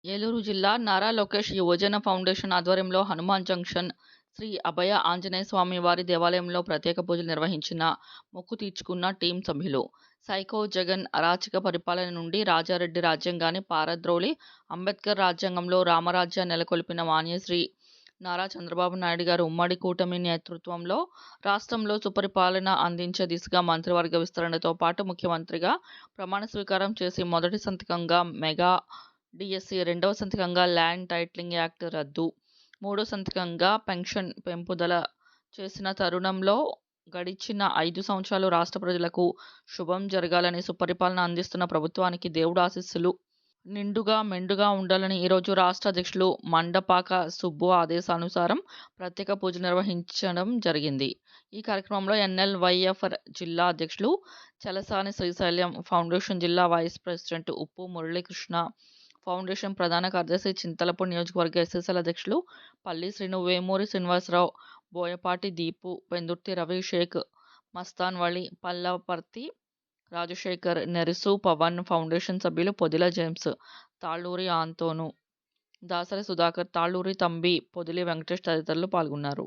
ఏలూరు జిల్లా నారా లోకేష్ యువజన ఫౌండేషన్ ఆధ్వర్యంలో హనుమాన్ జంక్షన్ శ్రీ అభయ ఆంజనేయ స్వామి వారి దేవాలయంలో ప్రత్యేక పూజలు నిర్వహించిన మొక్కు తీర్చుకున్న టీం సభ్యులు. సైకో జగన్ అరాచక పరిపాలన నుండి రాజారెడ్డి రాజ్యాంగాన్ని పారద్రోలి అంబేద్కర్ రాజ్యాంగంలో రామరాజ్యాన్ని నెలకొల్పిన మాన్యశ్రీ నారా చంద్రబాబు నాయుడు గారు ఉమ్మడి కూటమి నేతృత్వంలో రాష్ట్రంలో సుపరిపాలన అందించే దిశగా మంత్రివర్గ విస్తరణతో పాటు ముఖ్యమంత్రిగా ప్రమాణ స్వీకారం చేసి మొదటి సంతకంగా మెగా డిఎస్సి, రెండవ సంతకంగా ల్యాండ్ టైటిలింగ్ యాక్ట్ రద్దు, మూడో సంతకంగా పెన్షన్ పెంపుదల చేసిన తరుణంలో గడిచిన 5 సంవత్సరాలు రాష్ట్ర ప్రజలకు శుభం జరగాలని, సుపరిపాలన అందిస్తున్న ప్రభుత్వానికి దేవుడు ఆశీస్సులు నిండుగా మెండుగా ఉండాలని ఈరోజు రాష్ట్ర అధ్యక్షులు మండపాక సుబ్బు ఆదేశానుసారం ప్రత్యేక పూజలు నిర్వహించడం జరిగింది. ఈ కార్యక్రమంలో ఎన్ఎల్వైఎఫ్ జిల్లా అధ్యక్షులు చలసాని శ్రీశైలం, ఫౌండేషన్ జిల్లా వైస్ ప్రెసిడెంట్ ఉప్పు మురళీకృష్ణ, ఫౌండేషన్ ప్రధాన కార్యదర్శి చింతలపూడి నియోజకవర్గ ఎస్ఎస్ఎల్ అధ్యక్షులు పల్లి శ్రీను, వేమూరి శ్రీనివాసరావు, బోయపాటి దీపు, పెందుర్తి రవి, షేక్ మస్తాన్ వలి, పల్లపర్తి రాజశేఖర్, నెరిసు పవన్, ఫౌండేషన్ సభ్యులు పొదిల జేమ్స్, తాళ్లూరి ఆంతోను, దాసరి సుధాకర్, తాళ్లూరి తంబి, పొదిలి వెంకటేష్ తదితరులు పాల్గొన్నారు.